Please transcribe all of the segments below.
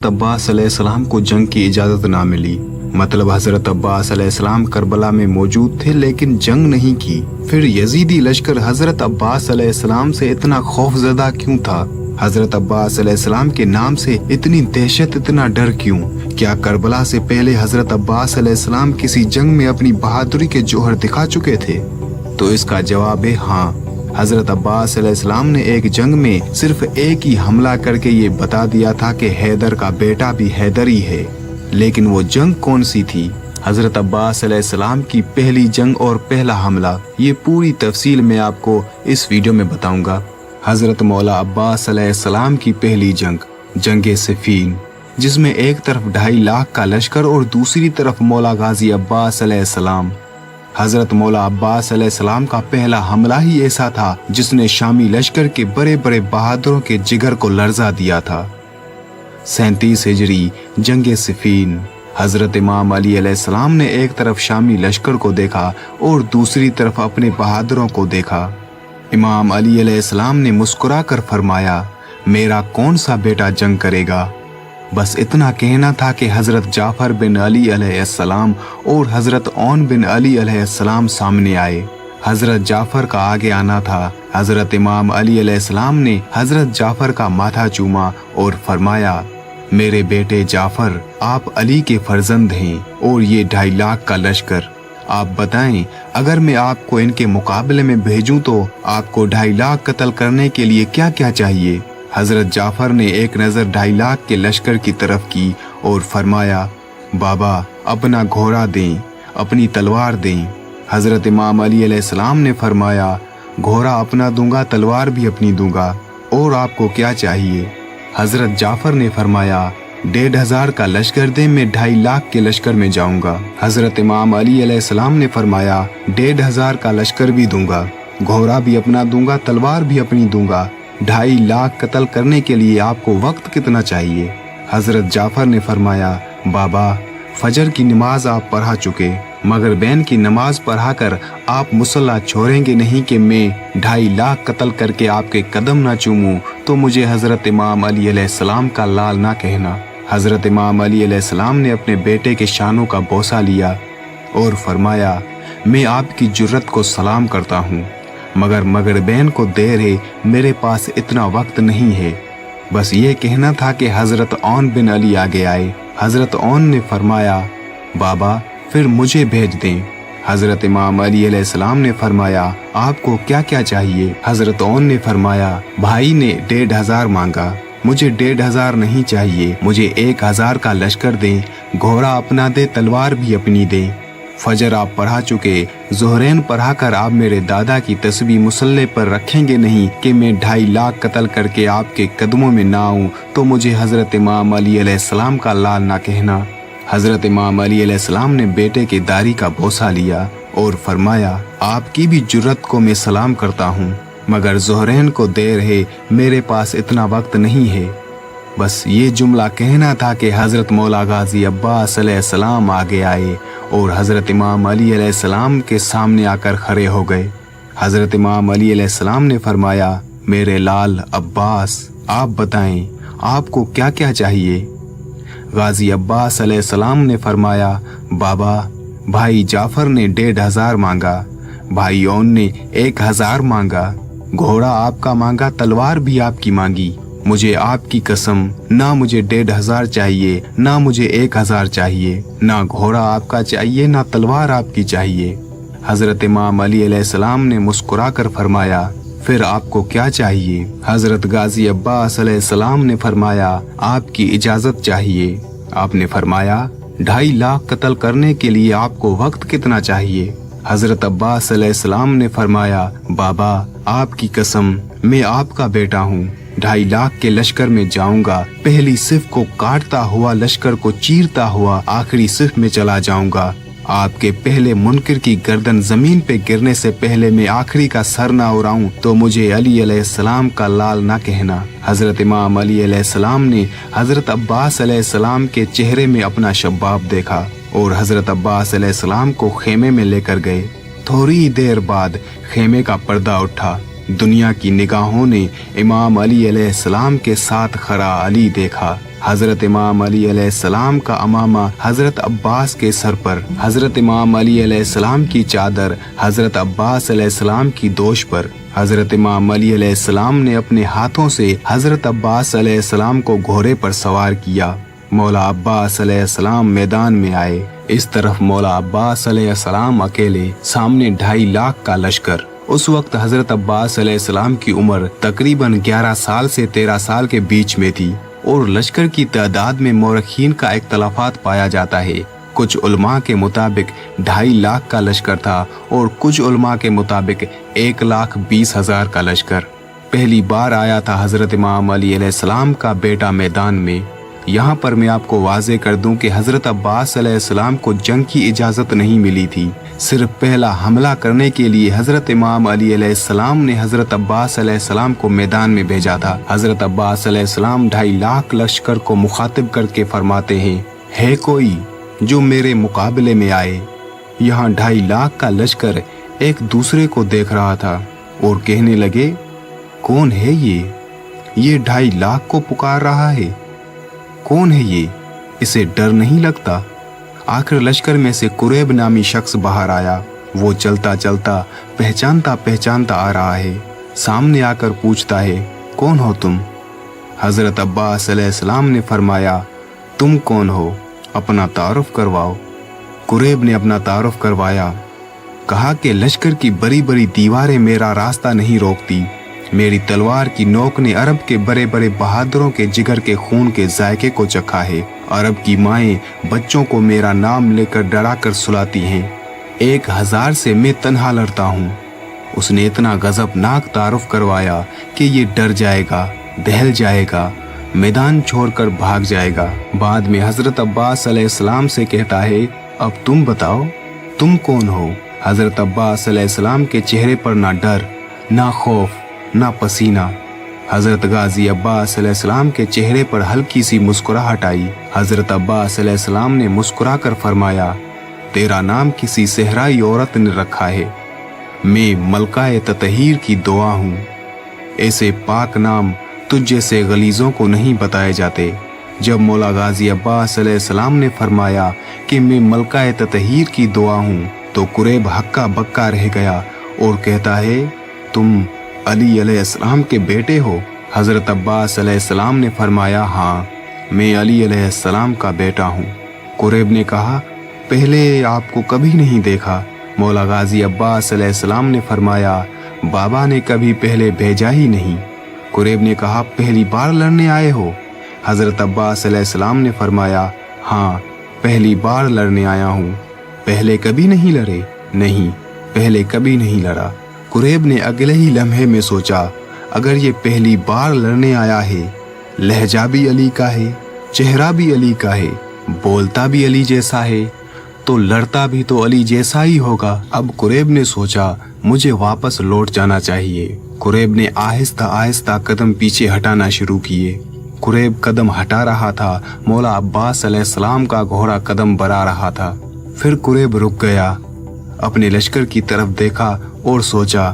अब्बास अलैहिस्सलाम को जंग की इजाज़त ना मिली। मतलब हज़रत अब्बास अलैहिस्सलाम करबला में मौजूद थे लेकिन जंग नहीं की। फिर यजीदी लश्कर हज़रत अब्बास अलैहिस्सलाम से इतना खौफजदा क्यों था? हज़रत अब्बास अलैहिस्सलाम के नाम से इतनी दहशत, इतना डर क्यों? क्या करबला से पहले हज़रत अब्बास अलैहिस्सलाम किसी जंग में अपनी बहादुरी के जौहर दिखा चुके थे? तो इसका जवाब है हाँ। हज़रत अब्बास अलैहिस्सलाम ने एक जंग में सिर्फ एक ही हमला करके ये बता दिया था कि हैदर का बेटा भी हैदर ही है। लेकिन वो जंग कौन सी थी? हज़रत अब्बास अलैहिस्सलाम की पहली जंग और पहला हमला, ये पूरी तफसील मैं आपको इस वीडियो में बताऊंगा। हज़रत मौला अब्बास अलैहिस्सलाम की पहली जंग, जंग सिफ़ीन, जिसमें एक तरफ 2.5 लाख का लश्कर और दूसरी तरफ मौला गाजी अब्बास अलैहिस्सलाम। हज़रत मौला अब्बास अलैहिस्सलाम का पहला हमला ही ऐसा था जिसने शामी लश्कर के बड़े बड़े बहादुरों के जिगर को लर्जा दिया था। 37 हिजरी, जंग सिफ़ीन। हज़रत इमाम अली अलैहिस्सलाम ने एक तरफ शामी लश्कर को देखा और दूसरी तरफ अपने बहादुरों को देखा। इमाम अली अलैहिस्सलाम ने मुस्कुरा कर फरमाया, मेरा कौन सा बेटा जंग करेगा? बस इतना कहना था कि हज़रत जाफ़र बिन अली अलैहिस्सलाम और हज़रत औन बिन अली अलैहिस्सलाम सामने आए। हज़रत जाफ़र का आगे आना था। हज़रत इमाम अली अलैहिस्सलाम ने हज़रत जाफ़र का माथा चूमा और फरमाया, मेरे बेटे जाफ़र, आप अली के फर्जंद हैं और ये 2.5 लाख का लश्कर, आप बताएं, अगर मैं आपको इनके मुकाबले में भेजूं तो आपको 2.5 लाख कत्ल करने के लिए क्या क्या चाहिए? हज़रत जाफ़र ने एक नज़र 2.5 लाख के लश्कर की तरफ की और फरमाया, बाबा, अपना घोड़ा दें, अपनी तलवार दें। हज़रत इमाम अली अलैहिस्सलाम ने फरमाया, घोड़ा अपना दूंगा, तलवार भी अपनी दूंगा, और आपको क्या चाहिए? हज़रत जाफ़र ने फरमाया, 1,500 का लश्कर दें, मैं 2.5 लाख के लश्कर में जाऊंगा। हज़रत इमाम अली अलैहिस्सलाम ने फरमाया, 1,500 का लश्कर भी दूंगा, घोड़ा भी अपना दूंगा, तलवार भी अपनी दूंगा। 2.5 लाख कत्ल करने के लिए आपको वक्त कितना चाहिए? हज़रत जाफ़र ने फरमाया, बाबा, फजर की नमाज आप पढ़ा चुके, मगर बैन की नमाज पढ़ा कर आप मुसल्ला छोड़ेंगे नहीं कि मैं 2.5 लाख कत्ल करके आपके कदम ना चूमूं, तो मुझे हज़रत इमाम अली अलैहिस्सलाम का लाल ना कहना। हज़रत इमाम अली अलैहिस्सलाम ने अपने बेटे के शानों का बोसा लिया और फरमाया, मैं आपकी जुर्रत को सलाम करता हूँ, मगर बहन को देर है, मेरे पास इतना वक्त नहीं है। बस ये कहना था कि हज़रत औन बिन अली आगे आए। हज़रत औन ने फरमाया, बाबा, फिर मुझे भेज दें। हज़रत इमाम अली अलैहिस्सलाम ने फरमाया, आपको क्या क्या चाहिए? हज़रत औन ने फरमाया, भाई ने 1,500 मांगा, मुझे 1,500 नहीं चाहिए, मुझे 1,000 का लश्कर दें, घोड़ा अपना दे, तलवार भी अपनी दें। फजर आप पढ़ा चुके, ज़ोहरैन पढ़ा कर आप मेरे दादा की तस्बीह मुसल्ले पर रखेंगे नहीं कि मैं 2.5 लाख कत्ल करके आपके कदमों में ना आऊं, तो मुझे हज़रत इमाम अली अलैहिस्सलाम का लाल ना कहना। हज़रत इमाम अली अलैहिस्सलाम ने बेटे के दाढ़ी का बोसा लिया और फरमाया, आपकी भी जुर्रत को मैं सलाम करता हूँ, मगर ज़ोहरैन को देर है, मेरे पास इतना वक्त नहीं है। बस ये जुमला कहना था कि हज़रत मौला गाजी अब्बास अलैहिस्सलाम आगे आए और हज़रत इमाम अली अलैहिस्सलाम के सामने आकर खड़े हो गए। हज़रत इमाम अली अलैहिस्सलाम ने फरमाया, मेरे लाल अब्बास, आप बताएं, आपको क्या क्या चाहिए? गाजी अब्बास अलैहिस्सलाम ने फरमाया, बाबा, भाई जाफ़र ने 1,500 मांगा, भाई औन ने 1,000 मांगा, घोड़ा आपका मांगा, तलवार भी आपकी मांगी। मुझे आपकी कसम, ना मुझे 1,500 चाहिए, ना मुझे 1,000 चाहिए, ना घोड़ा आपका चाहिए, ना तलवार आपकी चाहिए। हज़रत इमाम अली अलैहिस्सलाम ने मुस्कुरा कर फरमाया, फिर आपको क्या चाहिए? हज़रत गाजी अब्बास अलैहिस्सलाम ने फरमाया, आपकी इजाज़त चाहिए। आपने फरमाया, 2.5 लाख कत्ल करने के लिए आपको वक्त कितना चाहिए? हज़रत अब्बास अलैहिस्सलाम ने फरमाया, बाबा, आपकी कसम, मैं आपका बेटा हूँ, 2.5 लाख के लश्कर में जाऊंगा, पहली सिफ को काटता हुआ, लश्कर को चीरता हुआ आखिरी सिफ में चला जाऊंगा। आपके पहले मुनकिर की गर्दन जमीन पे गिरने से पहले मैं आखिरी का सर ना उड़ाऊं, तो मुझे अली अलैहिस्सलाम का लाल ना कहना। हज़रत इमाम अली अलैहिस्सलाम ने हज़रत अब्बास अलैहिस्सलाम के चेहरे में अपना शबाब देखा और हज़रत अब्बास अलैहिस्सलाम को खेमे में लेकर गए। थोड़ी देर बाद खेमे का पर्दा उठा। दुनिया की निगाहों ने इमाम अली अलैहिस्सलाम के साथ खड़ा अली देखा। हजरत इमाम अली अलैहिस्सलाम का अमामा हजरत अब्बास के सर पर, हजरत इमाम अली अलैहिस्सलाम की चादर हजरत अब्बास अलैहिस्सलाम की दोष पर। हजरत इमाम अली अलैहिस्सलाम ने अपने हाथों से हजरत अब्बास अलैहिस्सलाम को घोड़े पर सवार किया। मौला अब्बास अलैहिस्सलाम मैदान में आए। इस तरफ मौला अब्बास अलैहिस्सलाम अकेले, सामने 2.5 लाख का लश्कर। उस वक्त हजरत अब्बास अलैहिस्सलाम की उम्र तकरीबन 11 साल से 13 साल के बीच में थी और लश्कर की तादाद में मौरखीन का इख्तलाफात पाया जाता है। कुछ उलमा के मुताबिक 2.5 लाख का लश्कर था और कुछ उलमा के मुताबिक 1,20,000 का लश्कर। पहली बार आया था हजरत इमाम अली अलैहिस्सलाम का बेटा मैदान में। यहाँ पर मैं आपको वाज़े कर दूं कि हजरत अब्बास अलैहिस्सलाम को जंग की इजाज़त नहीं मिली थी। सिर्फ पहला हमला करने के लिए हजरत इमाम अली अलैहिस्सलाम ने हजरत अब्बास अलैहिस्सलाम को मैदान में भेजा था। हजरत अब्बास अलैहिस्सलाम 2.5 लाख लश्कर को मुखातिब करके फरमाते हैं, है कोई जो मेरे मुकाबले में आए। यहाँ 2.5 लाख का लश्कर एक दूसरे को देख रहा था और कहने लगे, कौन है ये 2.5 लाख को पुकार रहा है, कौन है ये, इसे डर नहीं लगता। आखिर लश्कर में से कुरैब नामी शख्स बाहर आया। वो चलता चलता पहचानता आ रहा है। सामने आकर पूछता है, कौन हो तुम? हजरत अब्बास अलैहिस्सलाम ने फरमाया, तुम कौन हो, अपना तारुफ करवाओ। कुरैब ने अपना तारुफ करवाया। कहा कि लश्कर की बड़ी बड़ी दीवारें मेरा रास्ता नहीं रोकती। मेरी तलवार की नोक ने अरब के बड़े बड़े बहादुरों के जिगर के खून के जायके को चखा है। अरब की माएं बच्चों को मेरा नाम लेकर डरा कर सुलाती हैं। 1000 से मैं तन्हा लड़ता हूँ। उसने इतना गजबनाक तारुफ करवाया कि ये डर जाएगा, दहल जाएगा, मैदान छोड़कर भाग जाएगा। बाद में हजरत अब्बास अलैहिस्सलाम से कहता है, अब तुम बताओ, तुम कौन हो? हजरत अब्बास अलैहिस्सलाम के चेहरे पर ना डर, ना खौफ, ना पसीना। हजरत गाजी अब्बास अलैहिस्सलाम के चेहरे पर हल्की सी मुस्कुराहट आई। हजरत अब्बास अलैहिस्सलाम ने मुस्कुराकर फरमाया, तेरा नाम किसी सहराई औरत ने रखा है। मैं मलकाए ततहीर की दुआ हूँ। ऐसे पाक नाम तुझ जैसे गलीजों को नहीं बताए जाते। जब मौला गाजी अब्बास अलैहिस्सलाम ने फरमाया कि मैं मलकाए ततहीर की दुआ हूँ, तो कुरैब हक्का बक्का रह गया और कहता है, तुम अली अलैहिस्सलाम के बेटे हो? हजरत अब्बास अलैहिस्सलाम ने फरमाया, हाँ, मैं अली अलैहिस्सलाम का बेटा हूँ। कुरैब ने कहा, पहले आपको कभी नहीं देखा। मौला गाजी अब्बास अलैहिस्सलाम ने फरमाया, बाबा ने कभी पहले भेजा ही नहीं। कुरैब ने कहा, पहली बार लड़ने आए हो? हजरत अब्बास अलैहिस्सलाम ने फरमाया, हाँ, पहली बार लड़ने आया हूँ। पहले कभी नहीं लड़े? नहीं, पहले कभी नहीं लड़ा। कुरैब ने अगले ही लम्हे में सोचा, अगर ये पहली बार लड़ने आया है, लहजा भी अली का है, चेहरा भी अली का है, बोलता भी अली जैसा है, तो लड़ता भी तो अली जैसा ही होगा। अब कुरैब ने सोचा, मुझे वापस लौट जाना चाहिए। कुरैब ने आहिस्ता आहिस्ता कदम पीछे हटाना शुरू किए। कुरैब कदम हटा रहा था, मौला अब्बास अलैहिस्सलाम का घोड़ा कदम बढ़ा रहा था। फिर कुरैब रुक गया, अपने लश्कर की तरफ देखा और सोचा,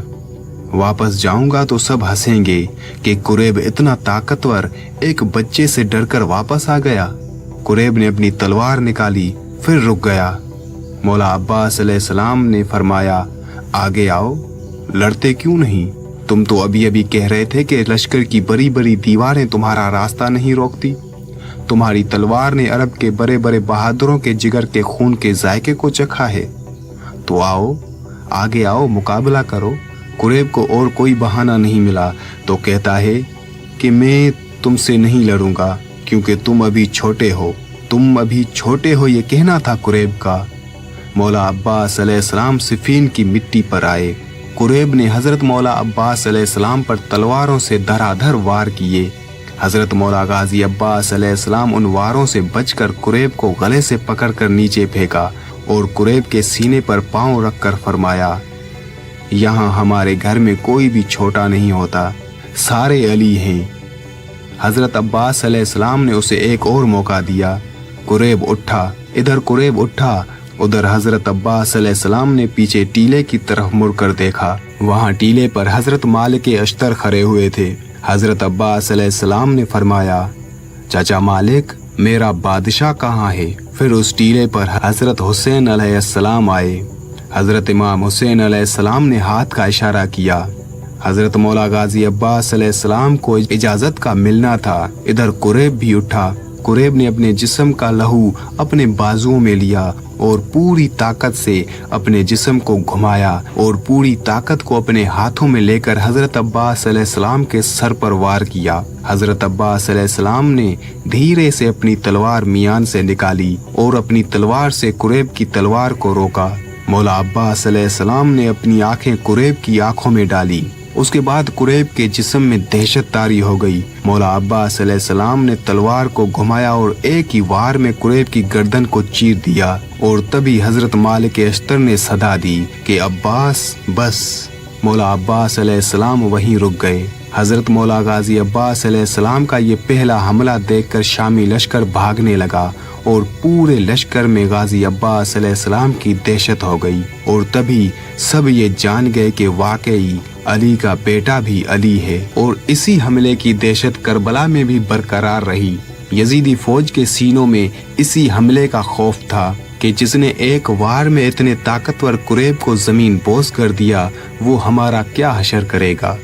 वापस जाऊंगा तो सब हंसेंगे कि कुरैब इतना ताकतवर एक बच्चे से डरकर वापस आ गया। कुरैब ने अपनी तलवार निकाली, फिर रुक गया। मौला अब्बास अलैहिस्सलाम ने फरमाया, आगे आओ, लड़ते क्यों नहीं? तुम तो अभी अभी कह रहे थे कि लश्कर की बड़ी बड़ी दीवारें तुम्हारा रास्ता नहीं रोकती। तुम्हारी तलवार ने अरब के बड़े बड़े बहादुरों के जिगर के खून के जायके को चखा है। तो आओ, आगे आओ, मुकाबला करो। कुरैब को और कोई बहाना नहीं मिला तो कहता है कि मैं तुमसे नहीं लड़ूंगा क्योंकि तुम अभी छोटे हो। तुम अभी छोटे हो, ये कहना था कुरैब का। मौला अब्बास अलैहिस्सलाम सिफीन की मिट्टी पर आए। कुरैब ने हजरत मौला अब्बास अलैहिस्सलाम पर तलवारों से धराधर वार किए। हजरत मौला गाजी अब्बास अलैहिस्सलाम उन वारों से बचकर कुरैब को गले से पकड़कर नीचे फेंका और कुरैब के सीने पर पांव रखकर फरमाया, यहाँ हमारे घर में कोई भी छोटा नहीं होता, सारे अली हैं। हजरत अब्बास अलैहिस्सलाम ने उसे एक और मौका दिया। कुरैब उठा, इधर कुरैब उठा, उधर हजरत अब्बास अलैहिस्सलाम ने पीछे टीले की तरफ मुड़कर देखा। वहाँ टीले पर हजरत मालिक अश्तर खड़े हुए थे। हजरत अब्बास अलैहिस्सलाम ने फरमाया, चाचा मालिक, मेरा बादशाह कहाँ है? फिर उस टीले पर हजरत हुसैन अलैहिस्सलाम आए। हजरत इमाम हुसैन अलैहिस्सलाम ने हाथ का इशारा किया। हजरत मौला गाजी अब्बास अलैहिस्सलाम को इजाजत का मिलना था। इधर कुरैब भी उठा। कुरैब ने अपने जिस्म का लहू अपने बाजुओं में लिया और पूरी ताकत से अपने जिस्म को घुमाया और पूरी ताकत को अपने हाथों में लेकर हजरत अब्बास अलैहिस्सलाम के सर पर वार किया। हजरत अब्बास अलैहिस्सलाम ने धीरे से अपनी तलवार मियान से निकाली और अपनी तलवार से कुरैब की तलवार को रोका। मौला अब्बास अलैहिस्सलाम ने अपनी आंखें कुरैब की आंखों में डाली। उसके बाद कुरैब के जिस्म में दहशत तारी हो गई। मौला अब्बास अलैहिस्सलाम ने तलवार को घुमाया और एक ही वार में कुरैब की गर्दन को चीर दिया। और तभी हजरत मालिक अश्तर ने सदा दी कि अब्बास बस। मौला अब्बास अलैहिस्सलाम वहीं रुक गए। हजरत मौला गाजी अब्बास अलैहिस्सलाम का ये पहला हमला देखकर शामी लश्कर भागने लगा और पूरे लश्कर में गाजी अब्बास अलैहिस्सलाम की दहशत हो गई। और तभी सब ये जान गए कि वाकई अली का बेटा भी अली है। और इसी हमले की दहशत करबला में भी बरकरार रही। यजीदी फौज के सीनों में इसी हमले का खौफ था कि जिसने एक वार में इतने ताकतवर कुरैब को जमीन बोस कर दिया, वो हमारा क्या हशर करेगा।